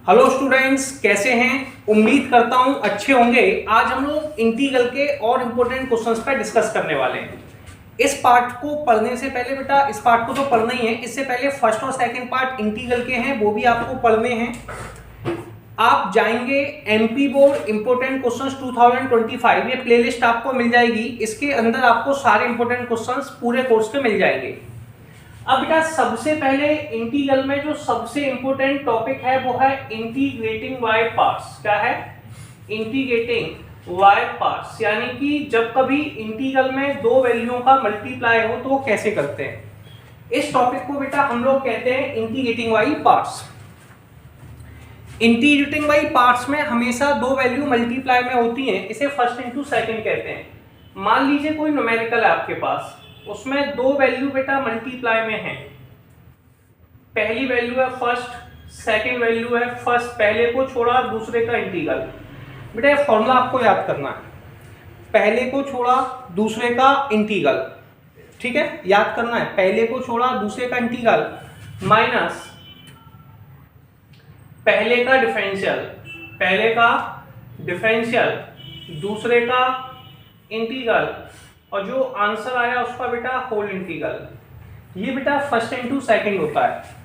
Hello students, कैसे हैं? उम्मीद करता हूं अच्छे होंगे। आज हम लोग इंटीग्रल के और इम्पोर्टेंट क्वेश्चंस पर डिस्कस करने वाले हैं। इस पार्ट को पढ़ने से पहले बेटा, इस पार्ट को तो पढ़ना ही है, इससे पहले फर्स्ट और सेकंड पार्ट इंटीग्रल के हैं, वो भी आपको पढ़ने हैं। आप जाएंगे एमपी बोर्ड इंपोर्टेंट क्वेश्चंस 2025, ये प्लेलिस्ट आपको मिल जाएगी। इसके अंदर आपको सारे इंपोर्टेंट क्वेश्चंस पूरे कोर्स के मिल जाएंगे। अब बेटा सबसे पहले इंटीग्रल में जो सबसे इंपोर्टेंट टॉपिक है वो है इंटीग्रेटिंग वाई पार्ट्स। क्या है? इंटीग्रेटिंग वाई पार्ट्स, यानी कि जब कभी इंटीग्रल में दो वैल्यूओं का मल्टीप्लाई हो तो वो कैसे करते हैं। इस टॉपिक को बेटा हम लोग कहते हैं integrating by parts. Integrating by parts में हमेशा दो वैल्यू मल्टीप्लाई में होती हैं, इसे फर्स्ट इंटू सेकंड कहते हैं। मान लीजिए कोई न्यूमेरिकल है आपके पास, उसमें दो वैल्यू बेटा मल्टीप्लाई में है। पहली वैल्यू है फर्स्ट, सेकंड वैल्यू है फर्स्ट, पहले को छोड़ा दूसरे का इंटीग्रल। बेटा ये फॉर्मूला आपको याद करना है, पहले को छोड़ा दूसरे का इंटीग्रल। ठीक है, याद करना है, पहले को छोड़ा दूसरे का इंटीग्रल माइनस पहले का डिफरेंशियल, पहले का डिफरेंशियल दूसरे का इंटीग्रल, और जो आंसर आया उसका बेटा होल इंटीग्रल। ये बेटा फर्स्ट इंटू सेकंड होता है।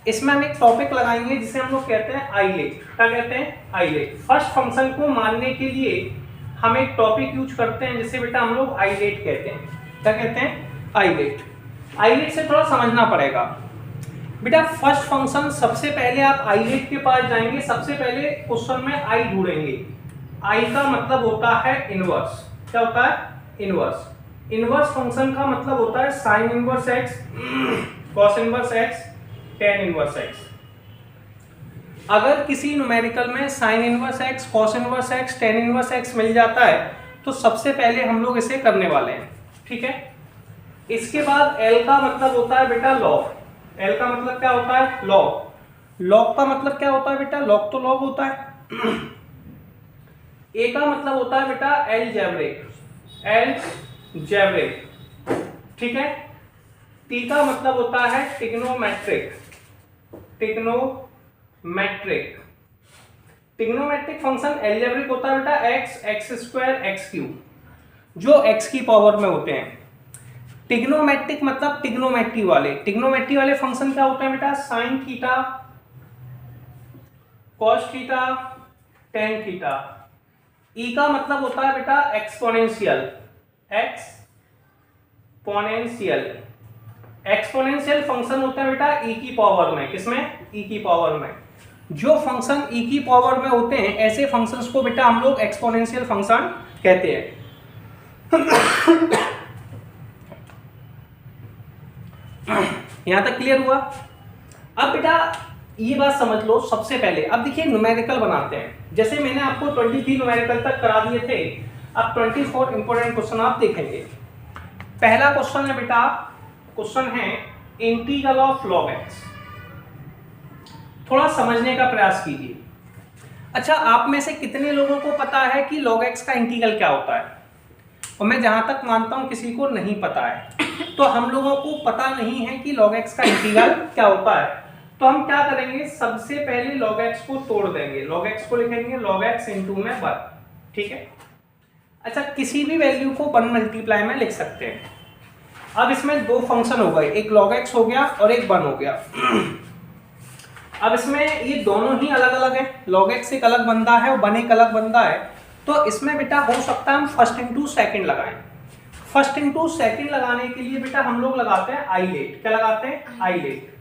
इसमें हम एक टॉपिक लगाएंगे जिसे हम लोग कहते हैं आइलेट। क्या कहते हैं? आइलेट। फर्स्ट फंक्शन को मानने के लिए हम एक टॉपिक यूज करते हैं जिसे बेटा हम लोग आइलेट कहते हैं। क्या कहते हैं? आइलेट। आइलेट से थोड़ा समझना पड़ेगा बेटा। फर्स्ट फंक्शन, सबसे पहले आप आइलेट के पास जाएंगे, सबसे पहले क्वेश्चन में आई ढूंढेंगे। आई का मतलब होता है इनवर्स। क्या होता है? इनवर्स। इनवर्स फंक्शन का मतलब होता है sine inverse x, cos inverse x, tan inverse x. अगर किसी न्यूमेरिकल में sine inverse x, cos inverse x, tan inverse x मिल जाता है तो सबसे पहले हम लोग इसे करने वाले हैं। ठीक है, इसके बाद एल का मतलब होता है बेटा लॉग। एल का मतलब क्या होता है? लॉग। लॉग का मतलब क्या होता है बेटा? लॉग तो लॉग होता है। ए का मतलब होता है बेटा एलजेब्रिक, एलजेब्रिक। ठीक है, टी का मतलब होता है trigonometric, trigonometric. Trigonometric function algebraic होता है बेटा x, x square, x cube, जो एक्स की पावर में होते हैं। ट्रिग्नोमेट्रिक मतलब ट्रिग्नोमेट्री वाले। ट्रिग्नोमेट्री वाले फंक्शन क्या होते हैं बेटा? Sine theta, cos theta, tan theta. E का मतलब होता है बेटा एक्सपोनेंशियल, एक्सपोनेंशियल। एक्सपोनेंशियल फंक्शन होता है बेटा ई की पावर में। किसमें? ई की पावर में। जो फंक्शन ई की पावर में होते हैं ऐसे फंक्शंस को बेटा हम लोग एक्सपोनेंशियल फंक्शन कहते हैं। यहां तक क्लियर हुआ? अब बेटा ये बात समझ लो सबसे पहले। अब देखिए न्यूमेरिकल बनाते हैं, जैसे मैंने आपको 23 न्यूमेरिकल तक करा दिए थे, अब 24 इंपोर्टेंट क्वेश्चन आप देखेंगे। पहला क्वेश्चन है बेटा, क्वेश्चन है इंटीग्रल ऑफ लॉग एक्स। थोड़ा समझने का प्रयास कीजिए। अच्छा, आप में से कितने लोगों को पता है कि लॉग एक्स का इंटीग्रल क्या होता है? और मैं जहां तक मानता हूं किसी को नहीं पता है। तो हम लोगों को पता नहीं है कि लॉग एक्स का इंटीग्रल क्या होता है, तो हम क्या करेंगे, सबसे पहले लॉग एक्स को तोड़ देंगे। लॉग एक्स को लिखेंगे लॉग एक्स इंटू में 1। ठीक है। अच्छा, किसी भी वैल्यू को 1 मल्टीप्लाई में लिख सकते हैं। अब इसमें दो फंक्शन हो गए, एक लॉग एक्स हो गया और एक 1 हो गया। अब इसमें ये दोनों ही अलग अलग है, लॉग एक्स एक अलग बंदा है और 1 एक अलग बंदा है। तो इसमें बेटा हो सकता है हम फर्स्ट इंटू सेकेंड लगाएं। फर्स्ट इंटू सेकेंड लगाने के लिए बेटा हम लोग लगाते हैं आइलेट। क्या लगाते हैं? आइलेट।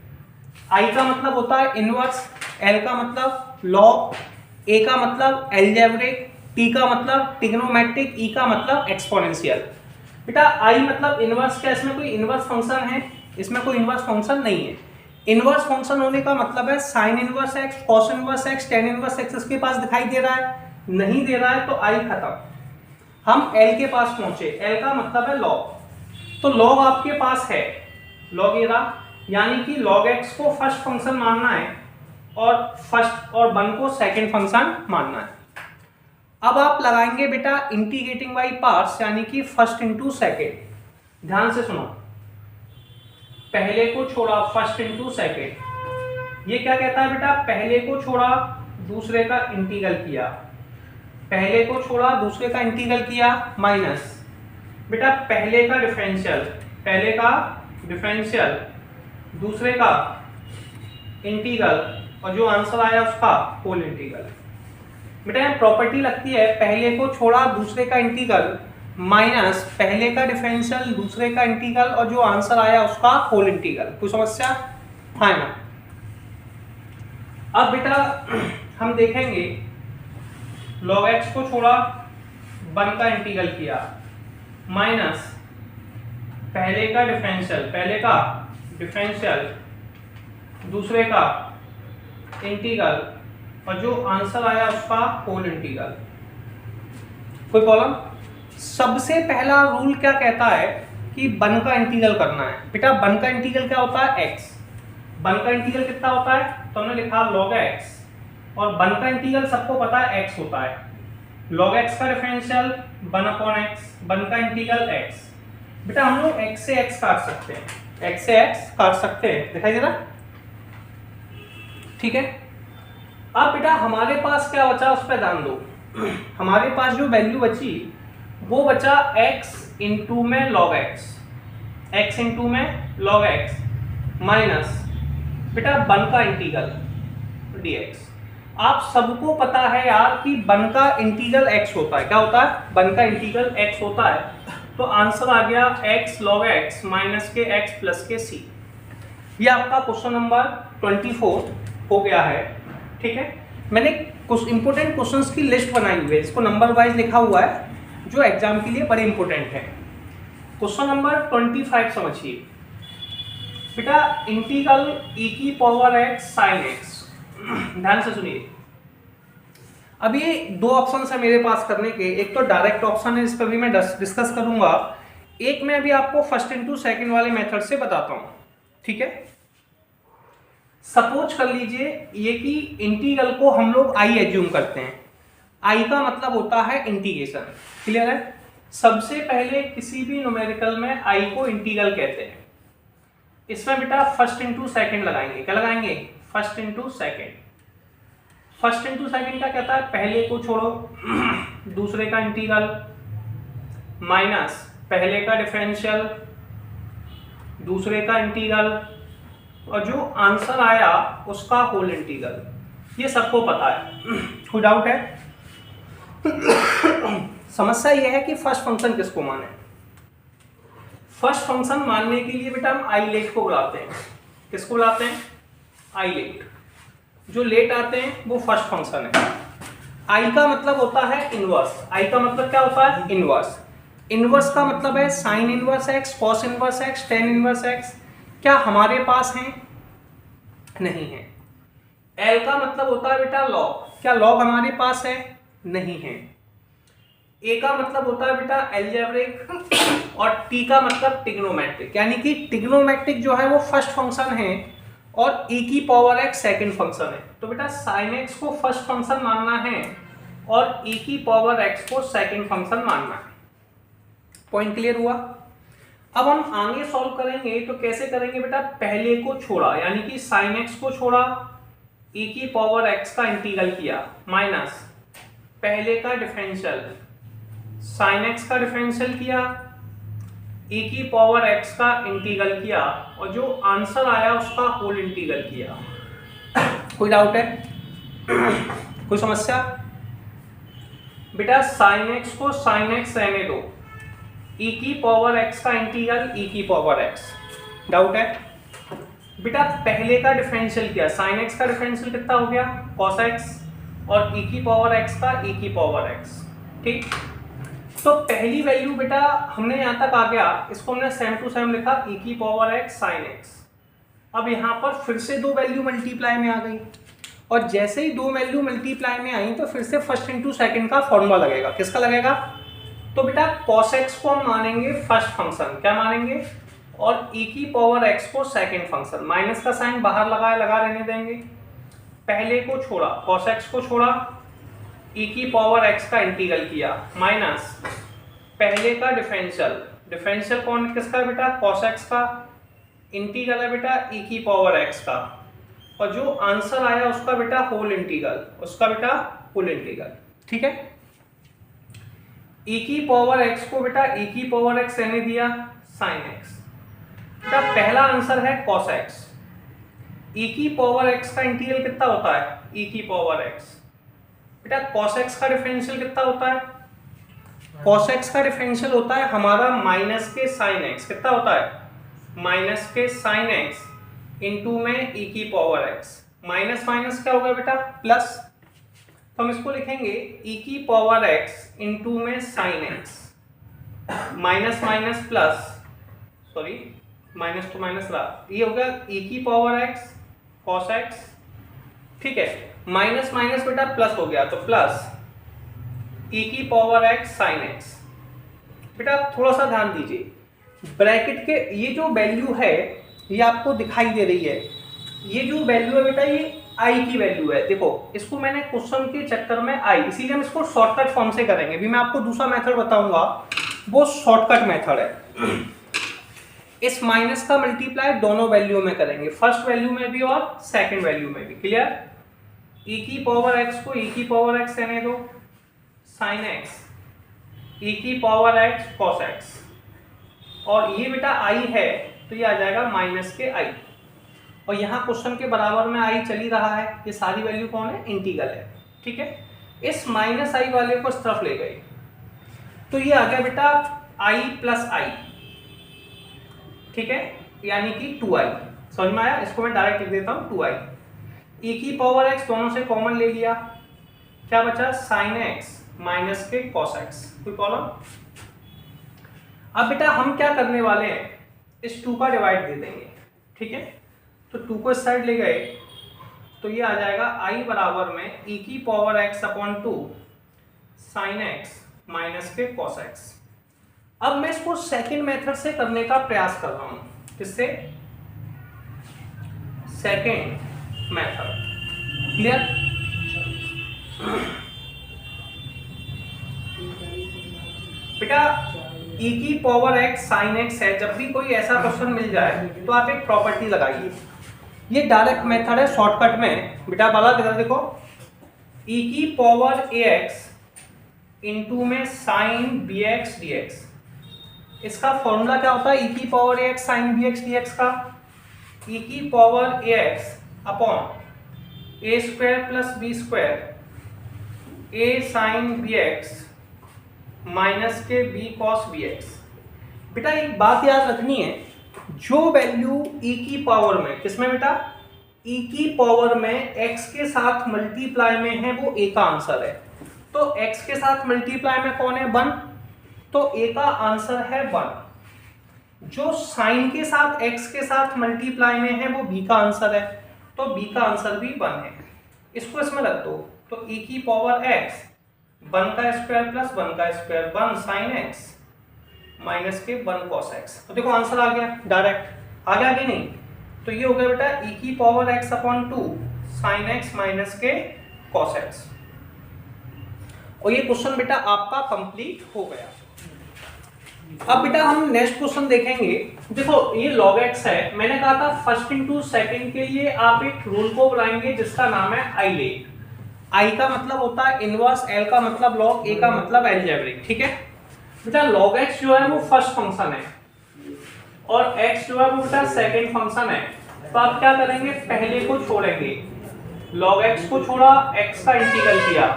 आई का मतलब होता है इनवर्स, एल का मतलब लॉग, ए का मतलब एलजेब्रिक, टी का मतलब ट्रिग्नोमेट्रिक, ई का मतलब एक्सपोनेंशियल। बेटा आई मतलब इनवर्स। क्या इसमें कोई इनवर्स फंक्शन है? इसमें कोई इनवर्स फंक्शन नहीं है। इनवर्स फंक्शन होने का मतलब है sine inverse x, cos inverse x, tan inverse x इसके पास दिखाई दे रहा है? नहीं दे रहा है, तो आई खत्म। हम एल के पास पहुंचे। एल का मतलब है लॉग, तो लॉग आपके पास है, लॉग ये रहा, यानी कि log x को फर्स्ट फंक्शन मानना है और फर्स्ट और 1 को सेकंड फंक्शन मानना है। अब आप लगाएंगे बेटा इंटीग्रेटिंग बाई पार्ट्स, यानी कि फर्स्ट इंटू सेकेंड। ध्यान से सुनो, पहले को छोड़ा फर्स्ट इंटू सेकेंड, ये क्या कहता है बेटा, पहले को छोड़ा दूसरे का इंटीग्रल किया, पहले को छोड़ा दूसरे का इंटीग्रल किया, माइनस बेटा पहले का डिफरेंशियल, पहले का डिफरेंशियल दूसरे का इंटीग्रल और जो आंसर आया उसका होल इंटीग्रल। बेटा यहाँ प्रॉपर्टी लगती है पहले को छोड़ा दूसरे का इंटीग्रल माइनस पहले का डिफरेंशियल दूसरे का इंटीग्रल और जो आंसर आया उसका होल इंटीग्रल। कोई समस्या? हाँ ना। अब बेटा हम देखेंगे log x को छोड़ा 1 का इंटीग्रल किया माइनस पहले का डिफरेंशियल दूसरे का इंटीग्रल और जो आंसर आया उसका होल इंटीग्रल। कोई प्रॉब्लम? सबसे पहला रूल क्या कहता है कि 1 का इंटीग्रल करना है। बेटा 1 का इंटीग्रल क्या होता है, x। 1 का इंटीग्रल कितना होता है, तो हमने लिखा log x और 1 का इंटीग्रल सबको पता है x होता है। log x का डिफरेंशियल 1/x, 1 का इंटीग्रल x। बेटा हम लोग x से x काट सकते हैं, x से x काट सकते हैं, दिखाई दे रहा? ठीक है। अब बेटा हमारे पास क्या बचा उस पर ध्यान दो। हमारे पास जो वैल्यू बची वो बचा x इंटू में log x, x इंटू में log x माइनस बेटा 1 का इंटीग्रल dx। आप सबको पता है यार कि 1 का इंटीग्रल x होता है। क्या होता है? 1 का इंटीग्रल x होता है। तो आंसर आ गया x log x माइनस के x प्लस के c। ये आपका क्वेश्चन नंबर 24 हो गया है। ठीक है, मैंने कुछ इंपोर्टेंट क्वेश्चंस की लिस्ट बनाई हुई है, इसको नंबर वाइज लिखा हुआ है जो एग्जाम के लिए बड़े इंपॉर्टेंट है। क्वेश्चन नंबर 25 समझिए बेटा, इंटीग्रल e की पावर x sin x। ध्यान से सुनिए, अब ये दो ऑप्शन है मेरे पास करने के। एक तो डायरेक्ट ऑप्शन है, इस पर भी मैं डिस्कस करूंगा। एक मैं अभी आपको फर्स्ट इंटू सेकंड वाले मेथड से बताता हूं। ठीक है, सपोज कर लीजिए ये कि इंटीग्रल को हम लोग i एज्यूम करते हैं। i का मतलब होता है इंटीग्रेशन। क्लियर है? सबसे पहले किसी भी न्यूमेरिकल में i को इंटीग्रल कहते हैं। इसमें बेटा फर्स्ट इंटू सेकंड लगाएंगे। क्या लगाएंगे? First into second. First into second क्या कहता है, पहले को छोड़ो दूसरे का इंटीग्रल माइनस पहले का डिफरेंशियल दूसरे का इंटीग्रल और जो आंसर आया उसका होल इंटीग्रल। ये सबको पता है, कोई डाउट है? समस्या यह है कि फर्स्ट फंक्शन किसको माने। फर्स्ट फंक्शन मानने के लिए बेटा हम आई लेट को बुलाते हैं। किसको बुलाते हैं? I let. जो लेट आते हैं वो फर्स्ट फंक्शन है। आई का मतलब होता है इनवर्स। आई का मतलब क्या होता है? इनवर्स। इनवर्स का मतलब है sine inverse x, cos inverse x, tan inverse x. क्या हमारे पास हैं? नहीं है। एल का मतलब होता है बेटा लॉग। क्या लॉग हमारे पास है? नहीं है। ए का मतलब होता है बेटा एल्जेब्रिक और टी का मतलब ट्रिग्नोमेट्रिक। यानी कि ट्रिग्नोमेट्रिक जो है वो फर्स्ट फंक्शन है और ए की पावर एक्स सेकंड फंक्शन है। तो बेटा साइन एक्स को फर्स्ट फंक्शन मानना है और ए की पावर एक्स को सेकंड फंक्शन मानना है। पॉइंट क्लियर हुआ? अब हम आगे सॉल्व करेंगे तो कैसे करेंगे बेटा, पहले को छोड़ा यानी कि साइन एक्स को छोड़ा, e की पावर x का इंटीग्रल किया माइनस पहले का डिफरेंशियल साइन x का डिफरेंशियल किया, e की पावर x का इंटीग्रल किया और जो आंसर आया उसका होल इंटीग्रल किया। कोई डाउट है? कोई समस्या? बेटा साइन x को साइन x रहने दो, e की पावर x का इंटीग्रल e की पावर x। डाउट है? बेटा पहले का डिफरेंशियल किया, साइन x का डिफरेंशियल कितना हो गया? cos x और e की पावर x का e की पावर x। ठीक, तो पहली वैल्यू बेटा हमने यहाँ तक आ गया, इसको हमने सेम टू सेम लिखा e की पावर x साइन x। अब यहाँ पर फिर से दो वैल्यू मल्टीप्लाई में आ गई और जैसे ही दो वैल्यू मल्टीप्लाई में आई तो फिर से फर्स्ट इंटू सेकेंड का फॉर्मूला लगेगा। किसका लगेगा? तो बेटा cos x को हम मानेंगे फर्स्ट फंक्शन। क्या मानेंगे? और e की पावर x को सेकंड फंक्शन। माइनस का साइन बाहर लगा रहने देंगे। पहले को छोड़ा, cos x को छोड़ा, e की पावर x का इंटीग्रल किया माइनस पहले का डिफरेंशियल। डिफरेंशियल कौन किसका है बेटा? cos x का। इंटीग्रल है बेटा e की पावर x का और जो आंसर आया उसका बेटा होल इंटीग्रल, उसका बेटा होल इंटीग्रल। ठीक है, e की पावर x को बेटा e की पावर x रहने दिया sin x। बेटा पहला आंसर है cos x। e की पावर x का इंटीग्रल कितना होता है? e की पावर x। बेटा cos x का डिफरेंशियल कितना होता है? cos x का डिफरेंशियल होता है हमारा माइनस के sin x। कितना होता है? माइनस के sin x इंटू में e की पावर x। माइनस माइनस क्या होगा बेटा? प्लस। तो हम इसको लिखेंगे e की पावर x इंटू में sin x, minus minus plus, sorry minus two minus रहा, ये हो गया e की पावर x cos x। ठीक है, माइनस माइनस बेटा प्लस हो गया, तो प्लस e की पावर x sin x। बेटा थोड़ा सा ध्यान दीजिए, ब्रैकेट के ये जो वैल्यू है ये आपको दिखाई दे रही है, ये जो वैल्यू है बेटा ये आई की वैल्यू है। देखो इसको मैंने क्वेश्चन के चक्कर में आई, इसीलिए हम इसको शॉर्टकट फॉर्म से करेंगे। भी मैं आपको दूसरा मेथड बताऊंगा, वो शॉर्टकट मेथड है। इस माइनस का मल्टीप्लाई दोनों वैल्यू में करेंगे, फर्स्ट वैल्यू में भी और सेकंड वैल्यू में भी। क्लियर? e की पावर x को e की पावर x रहने दो sin x, e की पावर x cos x, और ये बेटा i है तो ये आ जाएगा माइनस के i, और यहाँ क्वेश्चन के बराबर में i चल ही रहा है, ये सारी वैल्यू कौन है? इंटीग्रल है। ठीक है, इस माइनस i वाले को इस तरफ ले गए तो ये आ गया बेटा i प्लस i। ठीक है, यानी कि 2i। समझ में आया? इसको मैं डायरेक्ट लिख देता हूँ 2i। e की पावर x दोनों से कॉमन ले लिया, क्या बचा? sin x माइनस के cos x। कोई प्रॉब्लम? अब बेटा हम क्या करने वाले हैं, इस 2 का डिवाइड दे देंगे। ठीक है, तो 2 को इस साइड ले गए तो ये आ जाएगा i बराबर में e की power x upon 2 sin x minus के cos x। अब मैं इसको सेकंड मेथड से करने का प्रयास कर रहा हूं। किससे? Second method. क्लियर? बेटा e की पावर x sin x है, जब भी कोई ऐसा क्वेश्चन मिल जाए तो आप एक प्रॉपर्टी लगाइए। ये डायरेक्ट मेथड है शॉर्टकट में। बेटा वाला किधर देखो, e की पावर ax इंटू में sin bx dx। इसका फॉर्मूला क्या होता है? e की power ax sin bx dx का e की power ax upon a square plus b square a sin bx minus के b cos bx। बेटा एक बात याद रखनी है, जो वैल्यू e की पावर में, किसमें बेटा? e की पावर में x के साथ मल्टीप्लाई में है वो a का आंसर है। तो x के साथ मल्टीप्लाई में कौन है? 1, तो a का आंसर है 1। जो साइन के साथ x के साथ मल्टीप्लाई में है वो b का आंसर है, तो b का आंसर भी 1 है। इसको इसमें रख दो, तो e की पावर x 1 का स्क्वायर प्लस 1 का स्क्वायर 1 sin x माइनस के 1 cos x। तो देखो आंसर आ गया डायरेक्ट। आ गया कि नहीं? तो ये हो गया बेटा e की power x upon 2 sin x minus के cos x। और ये क्वेश्चन बेटा आपका कंप्लीट हो गया। अब बेटा हम नेक्स्ट क्वेश्चन देखेंगे। देखो ये log x है, मैंने कहा था फर्स्ट इंटू सेकंड के लिए आप एक रूल को बनाएंगे जिसका नाम है आई लेट। i का मतलब होता है इनवर्स, l का मतलब log, a का मतलब एलजेब्रिक। ठीक है बेटा, log x जो है वो फर्स्ट फंक्शन है और x जो है वो बेटा सेकंड फंक्शन है। तो आप क्या करेंगे, पहले को छोड़ेंगे, log x को छोड़ा, x का इंटीग्रल किया,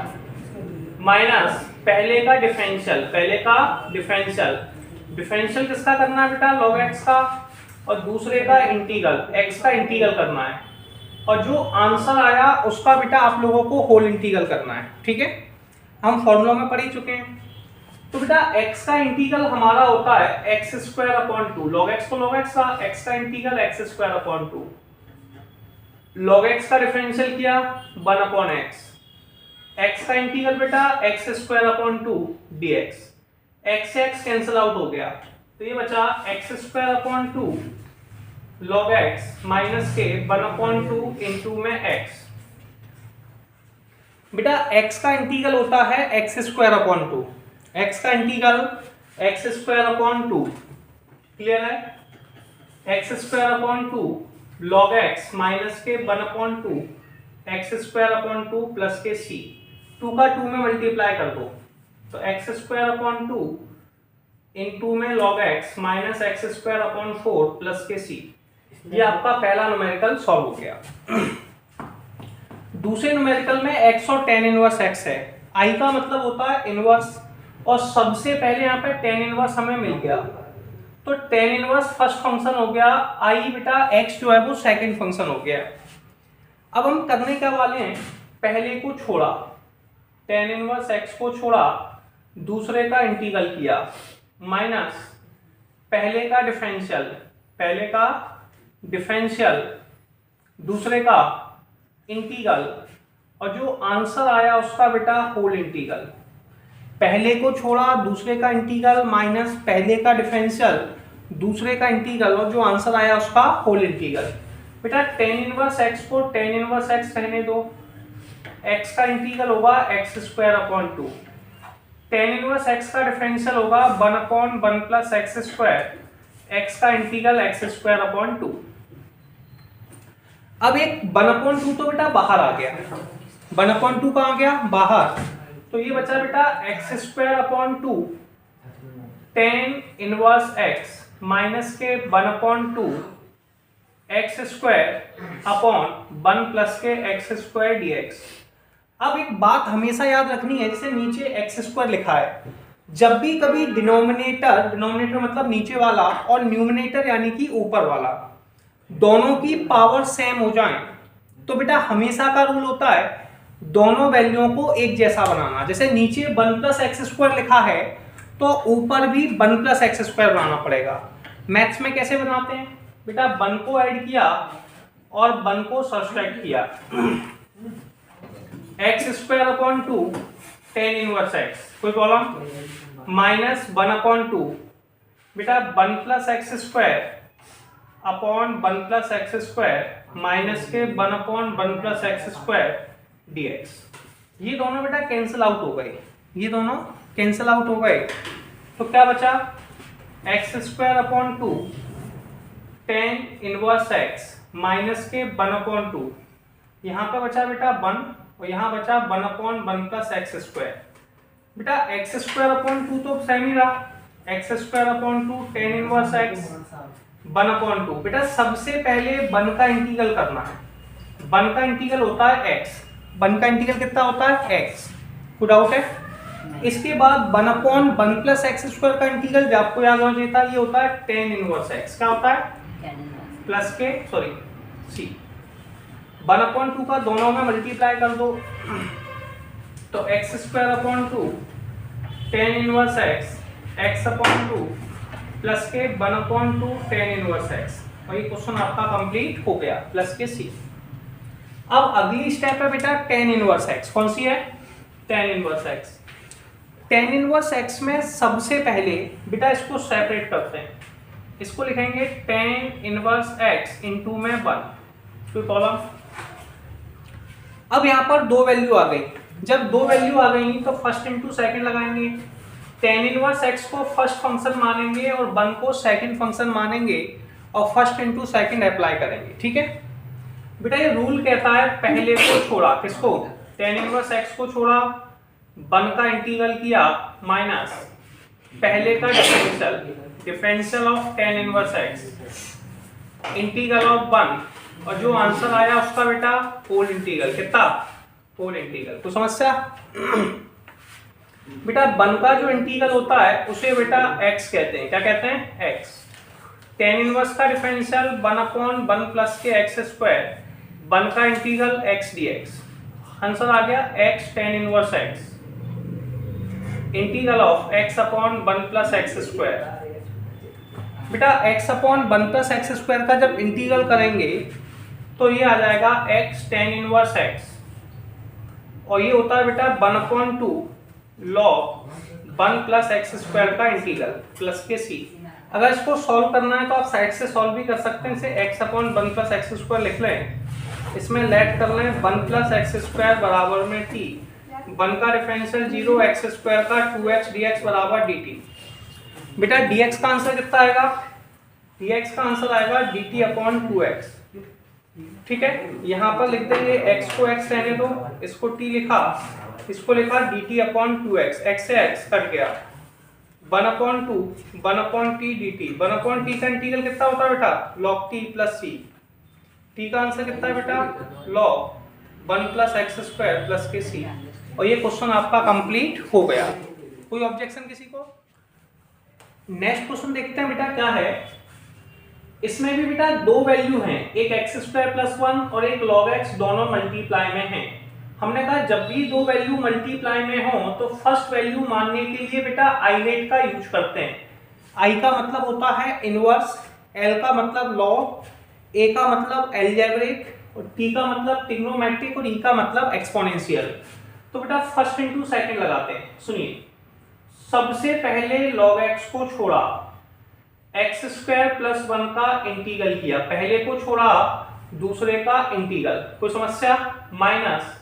माइनस पहले का डिफरेंशियल, डिफरेंशियल किसका करना है बेटा? log x का, और दूसरे का इंटीग्रल, x का इंटीग्रल करना है, और जो आंसर आया उसका बेटा आप लोगों को होल इंटीग्रल करना है। ठीक है, हम फॉर्मूला में पढ़ ही चुके हैं। तो बेटा x का इंटीग्रल हमारा होता है x square upon 2, log x को log x का, x का integral x square upon 2, log x का डिफरेंशियल किया 1 अपॉन x, x का इंटीग्रल बेटा x square upon 2 dx, x से x कैंसिल आउट हो गया तो ये बचा x square upon 2 log x minus के 1 अपॉन 2 इंटू में x। बेटा x का इंटीग्रल होता है x स्क्वायर अपॉन 2, x का integral x square upon 2। Clear है? x square upon 2 log x minus के 1/2 एक्स स्क्वायर अपॉन 2 प्लस के c, 2 का 2 में मल्टीप्लाई कर दो तो एक्स स्क्वायर अपॉन 2 इन 2 में log x minus x square upon 4 plus के c। ये आपका पहला न्यूमेरिकल सॉल्व हो गया। दूसरे न्यूमेरिकल में x और tan इनवर्स x है। i का मतलब होता है इनवर्स, और सबसे पहले यहाँ पे tan इनवर्स हमें मिल गया, तो tan इनवर्स फर्स्ट फंक्शन हो गया, i बेटा x जो है वो सेकंड फंक्शन हो गया। अब हम करने क्या वाले हैं, पहले को छोड़ा, tan इनवर्स x को छोड़ा, दूसरे का इंटीग्रल किया, माइनस पहले का डिफरेंशियल, दूसरे का इंटीग्रल, और जो आंसर आया उसका बेटा होल इंटीग्रल। पहले को छोड़ा, दूसरे का इंटीग्रल, माइनस पहले का डिफरेंशियल, दूसरे का इंटीग्रल, और जो आंसर आया उसका होल इंटीग्रल। बेटा tan इनवर्स x को tan इनवर्स x रहने दो, x का इंटीग्रल होगा x square upon 2, tan inverse x का डिफरेंशियल होगा 1/1 प्लस एक्स स्क्वायर, x का इंटीग्रल एक्स स्क्वायर अपॉन 2। अब एक 1/2 तो बेटा बाहर आ गया, 1/2 कहाँ गया, बाहर, तो ये बचा बेटा x square upon 2 tan inverse x minus के 1/2 एक्स स्क्वायर अपॉन 1 प्लस के एक्स स्क्वायर dx। अब एक बात हमेशा याद रखनी है, जैसे नीचे एक्स स्क्वायर लिखा है, जब भी कभी डिनोमिनेटर मतलब नीचे वाला, और न्यूमिनेटर यानी कि ऊपर वाला, दोनों की पावर सेम हो जाए तो बेटा हमेशा का रूल होता है दोनों वैल्यूओं को एक जैसा बनाना। जैसे नीचे 1 प्लस एक्स स्क्वायर लिखा है तो ऊपर भी 1 प्लस एक्स स्क्वायर बनाना पड़ेगा। मैथ्स में कैसे बनाते हैं बेटा, 1 को ऐड किया और 1 को सब्सट्रैक्ट किया, x square upon 2 tan inverse x, कोई प्रॉब्लम, माइनस 1/2 बेटा 1 plus x square upon 1 plus x square minus के 1/1 प्लस एक्स स्क्वायर dx। ये दोनों बेटा कैंसिल आउट हो गए, ये दोनों कैंसिल आउट हो गए, तो क्या बचा, x square upon 2 tan inverse x minus के 1/2, यहाँ पे बचा बेटा 1, और यहाँ बचा 1/1 प्लस एक्स स्क्वायर। बेटा एक्स स्क्वायर अपॉन 2 तो सेम ही रहा, x square upon 2 tan inverse x 1/2। बेटा सबसे पहले 1 का इंटीग्रल करना है, 1 का इंटीग्रल होता है x, 1 का इंटीग्रल कितना होता है x, कोई डाउट है। इसके बाद 1/1 प्लस एक्स स्क्वायर का इंटीग्रल, जो आपको याद होना चाहिए था, ये होता है tan इनवर्स x, क्या होता है प्लस के c, 1/2 का दोनों में मल्टीप्लाई कर दो तो x square upon 2 tan inverse x upon 2 plus के 1/2 tan इनवर्स x, और ये क्वेश्चन आपका कंप्लीट हो गया, प्लस के c। अब अगली स्टेप है बेटा tan इनवर्स x, कौन सी है, tan inverse x। tan inverse x में सबसे पहले बेटा इसको सेपरेट करते हैं, इसको लिखेंगे tan इनवर्स x इनटू में 1, कोई प्रॉब्लम। अब यहाँ पर दो वैल्यू आ गई, जब दो वैल्यू आ गई तो फर्स्ट इनटू सेकंड लगाएंगे, tan इनवर्स x को फर्स्ट फंक्शन मानेंगे और 1 को सेकंड फंक्शन मानेंगे, और फर्स्ट इनटू सेकंड अप्लाई करेंगे, ठीक है बेटा। ये रूल कहता है पहले को छोड़ा, किसको, tan इनवर्स x को छोड़ा, 1 का इंटीग्रल किया, माइनस पहले का differential of tan inverse x, integral of 1, और जो आंसर आया उसका बेटा होल इंटीग्रल, कितना, होल इंटीग्रल। तो समस्या बेटा 1 का जो इंटीग्रल होता है उसे बेटा x कहते हैं, क्या कहते हैं, x। tan इनवर्स का डिफरेंशियल 1/1 प्लस के एक्स स्क्वायर, 1 का इंटीग्रल x dx, आंसर आ गया x tan inverse x, integral of x upon 1 plus x square. बेटा x upon 1 plus x square का जब इंटीग्रल करेंगे तो ये आ जाएगा x tan इनवर्स x, और ये होता है बेटा 1/2 log 1 प्लस एक्स स्क्वायर का इंटीग्रल, प्लस के c। अगर इसको सॉल्व करना है तो आप साइड से सॉल्व भी कर सकते हैं, इसे x upon 1 plus x square लिख लें, इसमें लेट कर लें 1 प्लस एक्स स्क्वायर बराबर में t, 1 का डिफरेंशियल 0, एक्स स्क्वायर का 2x dx बराबर dt। बेटा dx का आंसर कितना आएगा, dx का आंसर आएगा dt अपॉन 2x। ठीक है, यहाँ पर लिख देंगे x को x रहने दो, इसको t लिखा, इसको लिखा dt अपॉन 2x, x से x कट गया, 1/2 1/t dt, 1/t का इंटीग्रल कितना होता है बेटा, log t plus c, t का आंसर कितना है बेटा, log 1 plus x square plus के सी। और ये क्वेश्चन आपका कंप्लीट हो गया। कोई ऑब्जेक्शन किसी को? नेक्स्ट क्वेश्चन देखते हैं बेटा क्या है। इसमें भी बेटा दो वैल्यू हैं, एक एक्स स्क्वायर प्लस 1 और एक log x, दोनों मल्टीप्लाई में हैं। हमने कहा जब भी दो वैल्यू मल्टीप्लाई में हो तो फर्स्ट वैल्यू मानने के लिए बेटा आईलेट का यूज करते हैं। आई का मतलब होता है इनवर्स, एल का मतलब लॉग, ए का मतलब एल्जेब्रिक, और टी का मतलब ट्रिग्नोमेट्रिक, और ई का मतलब एक्सपोनेंशियल। तो बेटा फर्स्ट इनटू सेकंड लगाते हैं। सुनिए, सबसे पहले log x को छोड़ा, एक्स स्क्वायर प्लस 1 का इंटीग्रल किया, पहले को छोड़ा दूसरे का इंटीग्रल, कोई समस्या, माइनस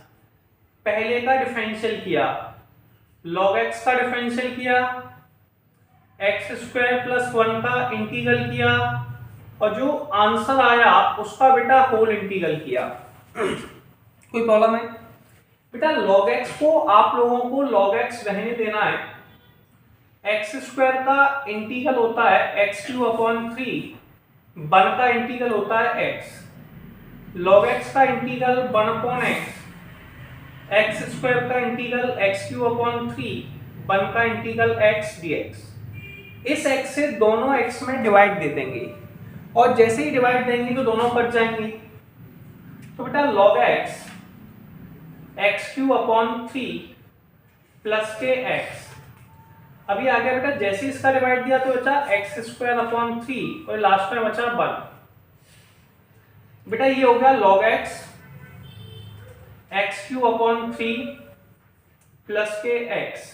पहले का डिफरेंशियल किया, log x का डिफरेंशियल किया, एक्स स्क्वायर प्लस 1 का इंटीग्रल किया, और जो आंसर आया उसका बेटा होल इंटीग्रल किया। कोई प्रॉब्लम है? बेटा log x को आप लोगों को log x रहने देना है। एक्स स्क्वायर का इंटीग्रल होता है x³ अपॉन 3, 1 का इंटीग्रल होता है x, log x का integral 1 upon x, x square का इंटीग्रल x³ अपॉन 3, 1 का इंटीग्रल x dx। इस x से दोनों x में डिवाइड दे देंगे, और जैसे ही डिवाइड देंगे तो दोनों कट जाएंगे। तो बेटा log x x³ upon 3 plus के x, अभी आ गया बेटा, जैसे इसका डिवाइड दिया तो बचा एक्स स्क्वायर अपॉन 3 और लास्ट में बचा 1। बेटा ये हो गया log x x³ upon 3 plus के x।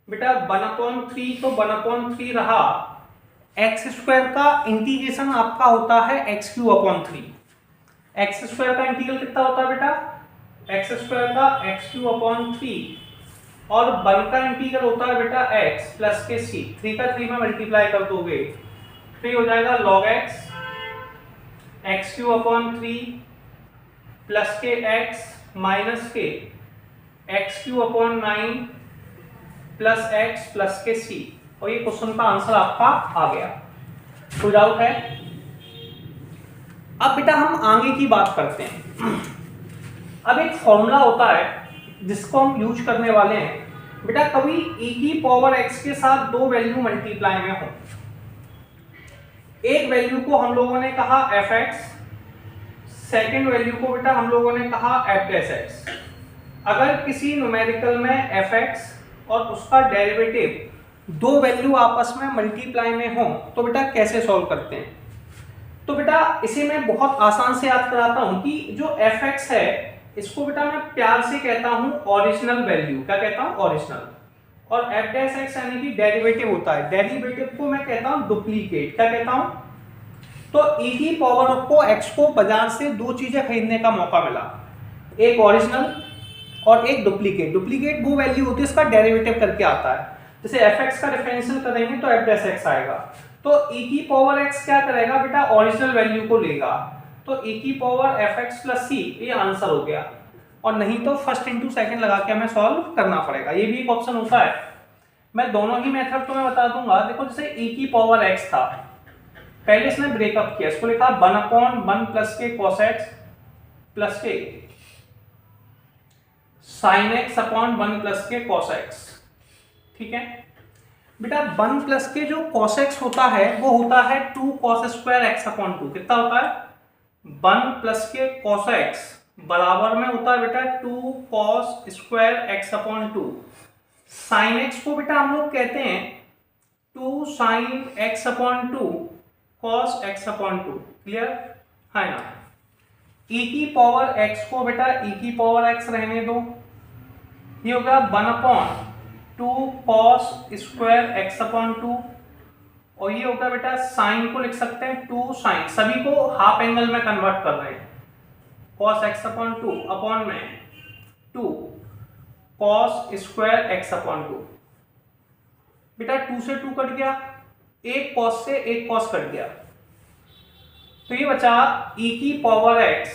बेटा 1/3 तो 1/3 रहा, एक्स स्क्वायर का इंटीग्रेशन आपका होता है x³ अपॉन 3। एक्स स्क्वायर का इंटीग्रल कितना होता है बेटा, एक्स स्क्वायर का x³ अपॉन 3, और 1 का इंटीग्रल होता है बेटा x प्लस के c, 3 का 3 में मल्टीप्लाई कर दोगे, 3 हो जाएगा log x x³ upon 3 plus के x माइनस के x³ upon 9 plus x plus के c। और ये क्वेश्चन का आंसर आपका आ गया। कोई डाउट है? अब बेटा हम आगे की बात करते हैं। अब एक फॉर्मूला होता है जिसको हम यूज करने वाले हैं। बेटा कभी e की पावर x के साथ दो वैल्यू मल्टीप्लाई में हो, एक वैल्यू को हम लोगों ने कहा fx, सेकेंड वैल्यू को बेटा हम लोगों ने कहा f'(x). अगर किसी न्यूमेरिकल में fx और उसका डेरिवेटिव दो वैल्यू आपस में मल्टीप्लाई में हो तो बेटा कैसे सॉल्व करते हैं? तो बेटा इसे मैं बहुत आसान से याद कराता हूं कि जो fx है इसको बेटा मैं प्यार से कहता हूं ओरिजिनल वैल्यू। क्या कहता हूं? ओरिजिनल। और f'(x) यानी कि डेरिवेटिव होता है, डेरिवेटिव को मैं कहता हूं डुप्लीकेट। क्या कहता हूं? तो e की पावर को x को बाजार से दो चीजें खरीदने का मौका मिला, एक ओरिजिनल और एक डुप्लीकेट। डुप्लीकेट वो वैल्यू होती है इसका डेरिवेटिव करके आता है, जैसे fx का डिफरेंशियल करेंगे तो f'(x) आएगा। तो e की पावर x क्या करेगा बेटा, ओरिजिनल वैल्यू को लेगा, तो e की पावर fx प्लस c, ये आंसर हो गया। और नहीं तो फर्स्ट इंटू सेकंड लगा के हमें सॉल्व करना पड़ेगा, ये भी एक ऑप्शन होता है। मैं दोनों ही मेथड तुम्हें बता दूंगा। देखो जैसे e की पावर x था, पहले इसने ब्रेकअप किया, इसको लिखा 1/1 प्लस के cos x प्लस के sin x अपॉन 1 प्लस के cos x। ठीक है बेटा, 1 प्लस के जो cos x होता है वो होता है 2 cos स्क्वायर x अपॉन 2। कितना होता है? 1 प्लस के cos x बराबर में होता है बेटा 2 cos square x upon 2। sin x को बेटा हम लोग कहते हैं 2 sin x upon 2 cos x upon 2। Clear है ना? e की पावर x को बेटा e की पावर x रहने दो, ये होगा 1/2 cos स्क्वायर x अपॉन 2, और ये होगा बेटा साइन को लिख सकते हैं 2 sin, सभी को हाफ एंगल में कन्वर्ट कर रहे हैं, cos x अपॉन 2 अपॉन में 2 cos स्क्वायर x अपॉन 2। बेटा 2 से 2 कट गया, एक cos से एक cos कट गया, तो ये बचा e की पावर x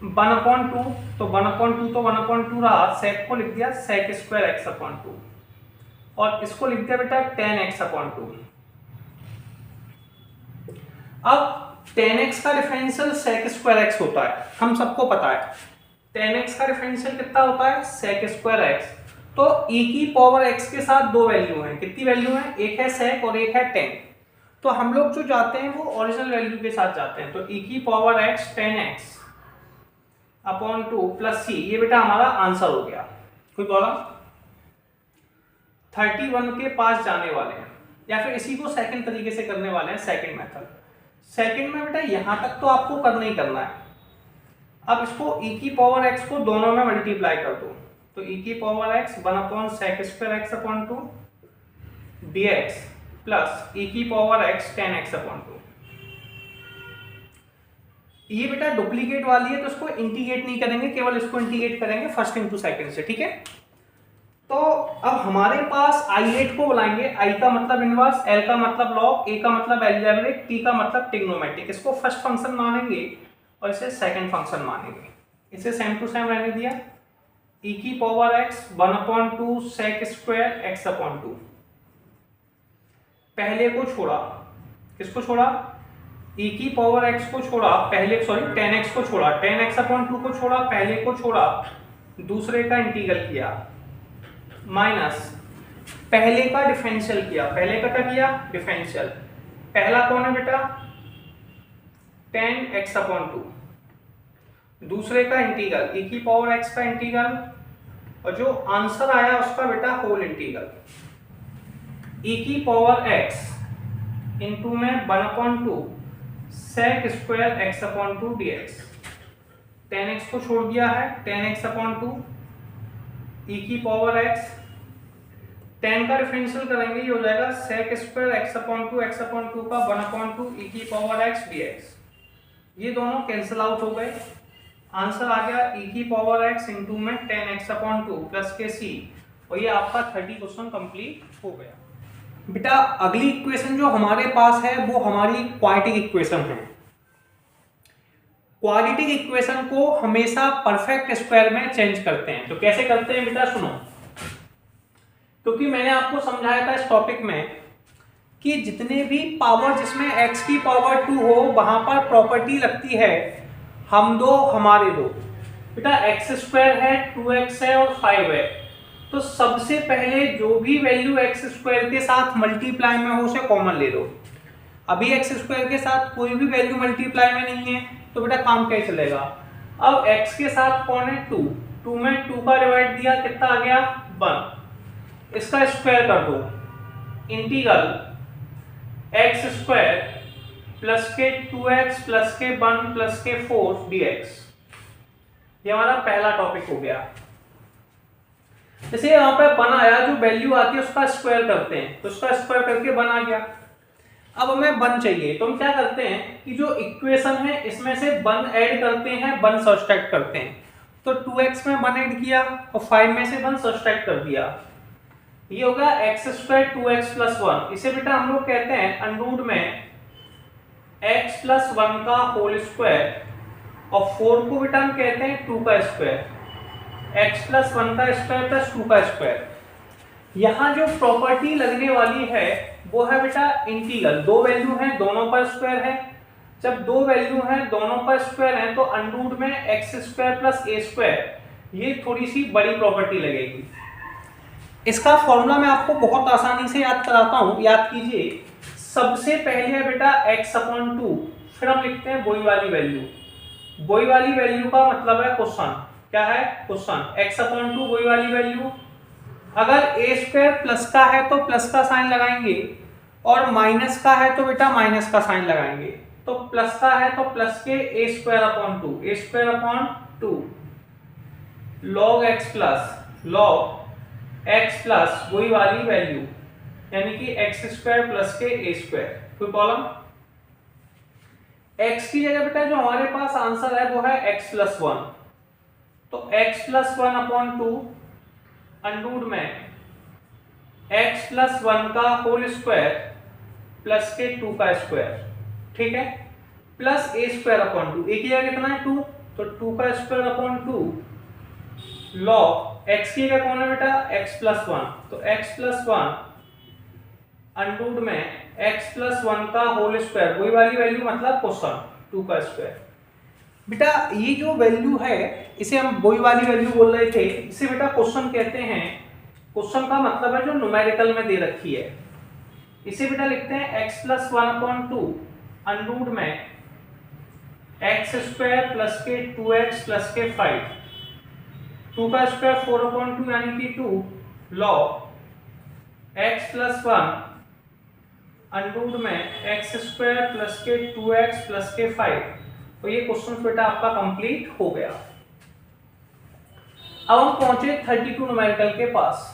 1/2, तो 1/2 तो 1/2 रहा, sec को लिख दिया sec स्क्वायर x/2 और इसको लिख दिया बेटा tan x/2। अब tan x का डिफरेंशियल sec स्क्वायर x होता है, हम सबको पता है tan x का डिफरेंशियल कितना होता है sec स्क्वायर x। तो e की पावर x के साथ दो वैल्यू हैं, कितनी वैल्यू है, एक है sec और एक है tan। तो हम लोग जो जाते हैं वो ओरिजिनल वैल्यू के साथ जाते हैं, तो e की power x tan x/2 plus c, ये बेटा हमारा आंसर हो गया। कोई प्रॉब्लम? 31 के पास जाने वाले हैं, या फिर इसी को सेकंड तरीके से करने वाले हैं, सेकंड मेथड। सेकंड में बेटा यहां तक तो आपको करना ही करना है। अब इसको e की पावर x को दोनों में मल्टीप्लाई कर दो, तो e की power x 1/sec square x/2 dx plus e की पावर x tan x/2। ये बेटा डुप्लीकेट वाली है तो इसको इंटीग्रेट नहीं करेंगे, केवल इसको इंटीग्रेट करेंगे फर्स्ट इनटू सेकंड से, ठीक है। तो अब हमारे पास I8 को बुलाएंगे, I का मतलब इनवर्स, L का मतलब लॉग, A का मतलब एल्जेब्रिक, T का मतलब ट्रिग्नोमेट्रिक। इसको फर्स्ट फंक्शन मानेंगे और इसे सेकंड फंक्शन मानेंगे। इसे सेम टू सेम रहने दिया, e की power x 1/2 sec square x/2। पहले को छोड़ा, किसको छोड़ा, e की पावर x को छोड़ा, पहले सॉरी tan x को छोड़ा, tan x/2 को छोड़ा, पहले को छोड़ा, दूसरे का इंटीग्रल किया, माइनस पहले का डिफरेंशियल किया। पहले का क्या किया, डिफरेंशियल। पहला कौन है बेटा, tan x/2, दूसरे का इंटीग्रल e की पावर x का इंटीग्रल, और जो आंसर आया उसका बेटा होल इंटीग्रल e की पावर x इंटू में 1/2 sec square x/2 dx। tan x को छोड़ दिया है, tan x/2 e की पावर x, tan का डिफरेंशियल करेंगे, ये हो जाएगा sec स्क्वायर x/2 का 1/2 e की पावर x dx। ये दोनों कैंसिल आउट हो गए, आंसर आ गया e की पावर x इंटू में tan x/2 प्लस के c, और ये आपका 30 क्वेश्चन कंप्लीट हो गया। बेटा अगली इक्वेशन जो हमारे पास है वो हमारी क्वाड्रेटिक इक्वेशन है। क्वाड्रेटिक इक्वेशन को हमेशा परफेक्ट स्क्वायर में चेंज करते हैं, तो कैसे करते हैं बेटा सुनो। क्योंकि मैंने आपको समझाया था इस टॉपिक में कि जितने भी पावर जिसमें x की पावर 2 हो वहां पर प्रॉपर्टी लगती है हम दो हमारे दो। बेटा एक्स स्क्वायर है, 2x है और 5 है, तो सबसे पहले जो भी वैल्यू एक्स स्क्वायर के साथ मल्टीप्लाई में हो उसे कॉमन ले लो। अभी एक्स स्क्वायर के साथ कोई भी वैल्यू मल्टीप्लाई में नहीं है तो बेटा काम क्या चलेगा। अब x के साथ कौन है, 2 में 2 का डिवाइड दिया, कितना आ गया 1, इसका स्क्वायर कर दो, इंटीग्रल एक्स स्क्वायर प्लस के 2x प्लस के 1 प्लस के 4 dx। ये हमारा पहला टॉपिक हो गया। जैसे यहाँ पे 1 आया, जो वैल्यू आती है उसका स्क्वायर करते हैं, तो उसका स्क्वायर करके 1 आ गया। अब हमें 1 चाहिए तो हम क्या करते हैं कि जो इक्वेशन है इसमें से 1 ऐड करते हैं, 1 सब्ट्रैक्ट करते हैं। तो 2x में 1 ऐड किया और 5 में से 1 सब्ट्रैक्ट कर दिया, ये होगा एक्स स्क्वायर 2x प्लस 1। इसे बेटा हम लोग कहते हैं अंडर में x प्लस 1 का होल स्क्वायर, और 4 को बेटा हम कहते हैं 2 का स्क्वायर, x प्लस 1 का स्क्वायर प्लस 2 का स्क्वायर। यहाँ जो प्रॉपर्टी लगने वाली है वो है बेटा इंटीग्रल, दो वैल्यू है दोनों पर स्क्वायर है। जब दो वैल्यू है दोनों पर स्क्वायर है तो अंडर में x square plus a square, ये थोड़ी सी बड़ी प्रॉपर्टी लगेगी। इसका फॉर्मूला मैं आपको बहुत आसानी से याद कराता हूँ, याद कीजिए। सबसे पहले है बेटा x/2, फिर हम लिखते हैं वही वाली वैल्यू। वही वाली वैल्यू का मतलब है क्वेश्चन, क्या है क्वेश्चन, x/2 वही वाली वैल्यू। अगर a स्क्वायर प्लस का है तो प्लस का साइन लगाएंगे, और माइनस का है तो बेटा माइनस का साइन लगाएंगे। तो प्लस का है तो प्लस के a square upon 2 log x plus वही वाली वैल्यू, यानी कि x स्क्वायर प्लस के a स्क्वायर। कोई प्रॉब्लम? x की जगह बेटा जो हमारे पास आंसर है वो है x प्लस 1, तो x प्लस 1 अपॉन 2 अंडर में x प्लस 1 का होल स्क्वायर प्लस के 2 का स्क्वायर, ठीक है। प्लस ए स्क्वायर अपॉन 2, ए की जगह कितना है 2, तो 2 का स्क्वायर अपॉन 2 लॉग x की जगह कौन है बेटा x प्लस 1, तो x प्लस 1 अंडर में x प्लस 1 का होल स्क्वायर, वही वाली वैल्यू मतलब क्वेश्चन 2 का स्क्वायर। बेटा ये जो वैल्यू है इसे हम वही वाली वैल्यू बोल रहे थे, इसे बेटा क्वेश्चन कहते हैं। क्वेश्चन का मतलब है जो न्यूमेरिकल में दे रखी है। इसे बेटा लिखते हैं x प्लस 1 अपॉन 2 अंडर में x स्क्वायर प्लस के 2x प्लस के 5, 2 का स्क्वायर 4 अपॉन 2 यानी कि 2 लॉग x प्लस 1 अंडर में x स्क्वायर प्लस के 2x प्लस के 5। तो ये क्वेश्चन बेटा आपका कंप्लीट हो गया। अब हम पहुंचे 32 न्यूमेरिकल के पास।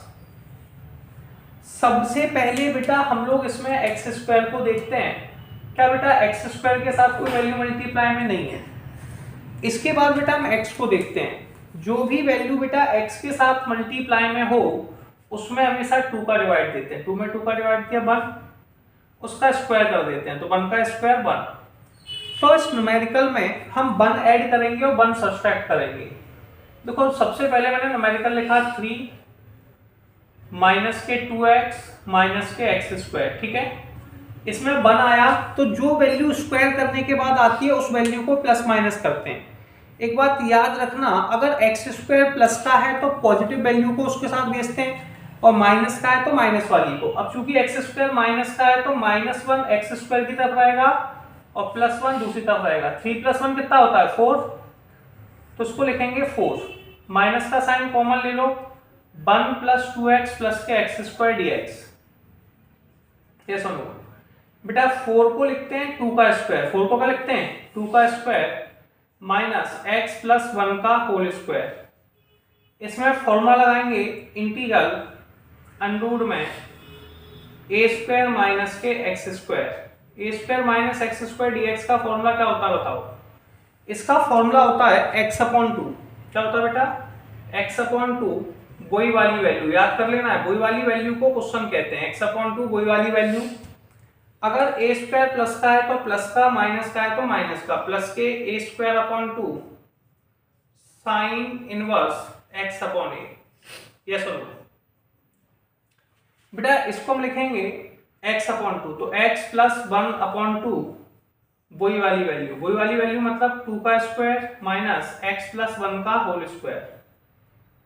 सबसे पहले बेटा हम लोग इसमें x स्क्वायर को देखते हैं। क्या बेटा x स्क्वायर के साथ कोई वैल्यू मल्टीप्लाई में नहीं है। इसके बाद बेटा हम x को देखते हैं। जो भी वैल्यू बेटा x के साथ मल्टीप्लाई में हो उसमें हमेशा 2 का डिवाइड देते हैं। 2 में 2 का डिवाइड किया 1, उसका स्क्वायर कर देते हैं, तो 1 का स्क्वायर 1। तो इस न्यूमेरिकल में हम 1 ऐड करेंगे और 1 सब्ट्रैक्ट करेंगे। देखो सबसे पहले मैंने न्यूमेरिकल लिखा 3 माइनस के 2x माइनस के x स्क्वायर, ठीक है। इसमें 1 आया तो जो वैल्यू स्क्वायर करने के बाद आती है उस वैल्यू को प्लस माइनस करते हैं। एक बात याद रखना, अगर x स्क्वायर प्लस का है तो पॉजिटिव वैल्यू को उसके साथ भेजते हैं और माइनस का है तो माइनस वाली को। अब चूंकि x स्क्वायर माइनस का है तो -1 x स्क्वायर की तरफ रहेगा और +1 दूसरी तरफ रहेगा। 3 + 1 कितना होता है 4, तो उसको लिखेंगे 4। माइनस का साइन कॉमन ले लो, 1 + 2x प्लस के x स्क्वायर dx। ये सुनो बेटा 4 को लिखते हैं 2 का स्क्वायर, 4 को क्या लिखते हैं 2 का स्क्वायर माइनस x प्लस 1 का होल स्क्वायर। इसमें फॉर्मूला लगाएंगे इंटीग्रल अंडर में a स्क्वायर माइनस के x square. a square minus x square dx का फॉर्मूला क्या होता है बताओ। इसका फॉर्मूला होता है x अपॉन 2। क्या होता है बेटा x अपॉन 2, वही वाली वैल्यू याद कर लेना है, वही वाली वैल्यू को क्वेश्चन कहते हैं। x अपॉन 2 वही वाली वैल्यू। अगर a स्क्वायर प्लस का है तो प्लस का, माइनस का है तो माइनस का, प्लस के a square upon 2 sine inverse x upon a। ये सुनो बेटा इसको हम लिखेंगे x अपॉन 2, तो x प्लस 1 अपॉन 2 वही वाली वैल्यू। वही वाली वैल्यू मतलब 2 का स्क्वायर माइनस x प्लस 1 का होल स्क्वायर।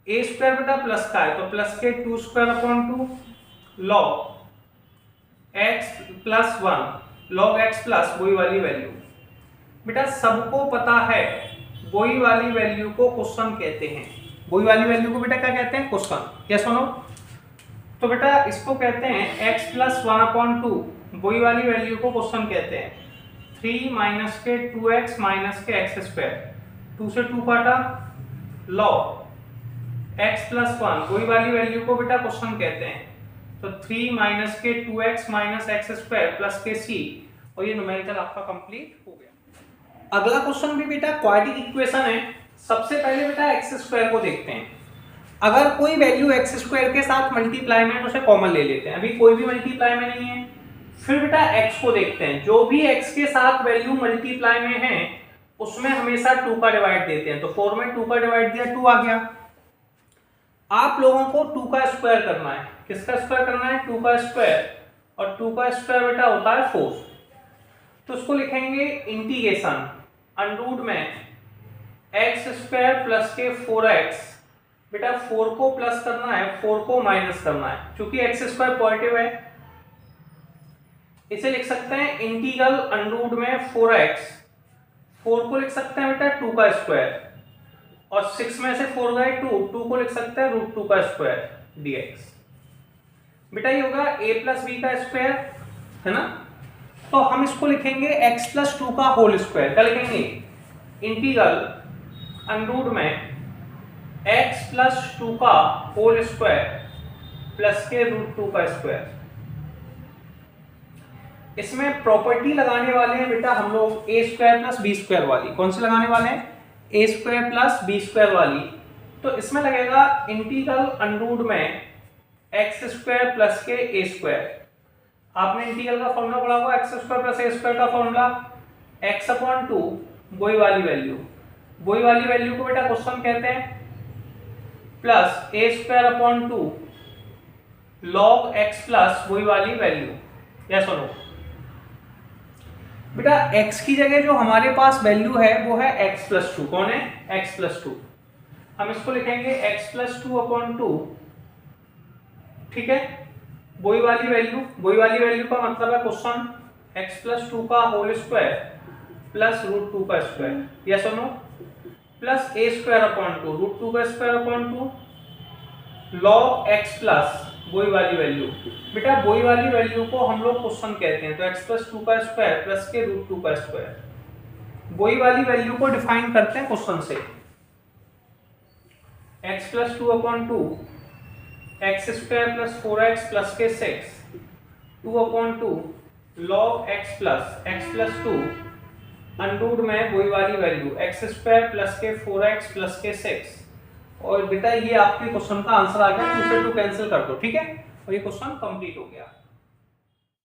a स्क्वायर बेटा प्लस का है तो प्लस के 2 square upon 2 log x plus 1 log x plus वही वाली वैल्यू। बेटा सबको पता है वही वाली वैल्यू को क्वेश्चन कहते हैं। वही वाली वैल्यू को बेटा क्या कहते हैं क्वेश्चन। क्या सुनो, तो बेटा इसको कहते हैं x प्लस 1 अपॉन 2, वही वाली वैल्यू को क्वेश्चन कहते हैं। 3 माइनस के 2x माइनस के x स्क्वायर, 2 से 2 काटा लॉग x प्लस 1, वही वाली वैल्यू को बेटा क्वेश्चन कहते हैं। तो 3 माइनस के 2x minus x square plus के c, और ये न्यूमेरिकल आपका कंप्लीट हो गया। अगला क्वेश्चन भी बेटा क्वाड्रेटिक इक्वेशन है। सबसे पहले बेटा x स्क्वायर को देखते हैं। अगर कोई वैल्यू x स्क्वायर के साथ मल्टीप्लाई में तो उसे कॉमन ले लेते हैं। अभी कोई भी मल्टीप्लाई में नहीं है। फिर बेटा x को देखते हैं। जो भी x के साथ वैल्यू मल्टीप्लाई में है उसमें हमेशा 2 का डिवाइड देते हैं। तो 4 में 2 का डिवाइड दिया 2 आ गया। आप लोगों को 2 का स्क्वायर करना है। किसका स्क्वायर करना है 2 का स्क्वायर, और 2 का स्क्वायर बेटा होता है 4। तो उसको लिखेंगे इंटीग्रेशन अंडर में x स्क्वायर प्लस के 4x। बेटा 4 को प्लस करना है, 4 को माइनस करना है। क्योंकि x स्क्वायर पॉजिटिव है इसे लिख सकते हैं इंटीग्रल अंडर में 4x। 4 को लिख सकते हैं बेटा 2 का स्क्वायर, और 6 में से 4 गए 2 को लिख सकते हैं √2 का स्क्वायर dx। बेटा ये होगा a प्लस b का स्क्वायर है ना। तो हम इसको लिखेंगे x प्लस 2 का होल स्क्वायर। क्या लिखेंगे इंटीग्रल अंडर में x प्लस 2 का होल स्क्वायर प्लस के √2 का स्क्वायर। इसमें प्रॉपर्टी लगाने वाले हैं बेटा हम लोग a square plus b square वाली। कौन सी लगाने वाले हैं a square plus b square वाली। तो इसमें लगेगा इंटीग्रल अंडर में x स्क्वायर प्लस के a स्क्वायर। आपने इंटीग्रल का फॉर्मूला पढ़ा होगा x square plus a square का फॉर्मूला x अपॉन 2 वही वाली वैल्यू, वही वाली वैल्यू को बेटा क्वेश्चन कहते हैं plus a square upon 2 log x plus वही वाली वैल्यू। यस और नो? बेटा x की जगह जो हमारे पास वैल्यू है वो है x प्लस 2। कौन है? x plus 2। हम इसको लिखेंगे x प्लस 2 अपॉन 2, ठीक है, वही वाली वैल्यू। वही वाली वैल्यू का मतलब है क्वेश्चन x प्लस 2 का होल स्क्वायर प्लस रूट 2 का स्क्वायर। यस और no? Plus a square upon 2 root 2 का square upon 2 log x plus वही वाली वैल्यू। बेटा वही वाली वैल्यू को हम लोग क्वेश्चन कहते हैं, तो x प्लस 2 का स्क्वायर प्लस के रूट 2 का स्क्वायर। वही वाली वैल्यू को डिफाइन करते हैं क्वेश्चन से, x plus 2 upon 2 x square plus 4x plus के 6 2 upon 2 log x plus 2 under root में वही वाली वैल्यू एक्स स्क्वायर प्लस के 4x प्लस के 6। और बेटा ये आपके क्वेश्चन का आंसर आ गया, 2 से 2 कैंसिल कर दो, ठीक है, और ये क्वेश्चन कंप्लीट हो गया।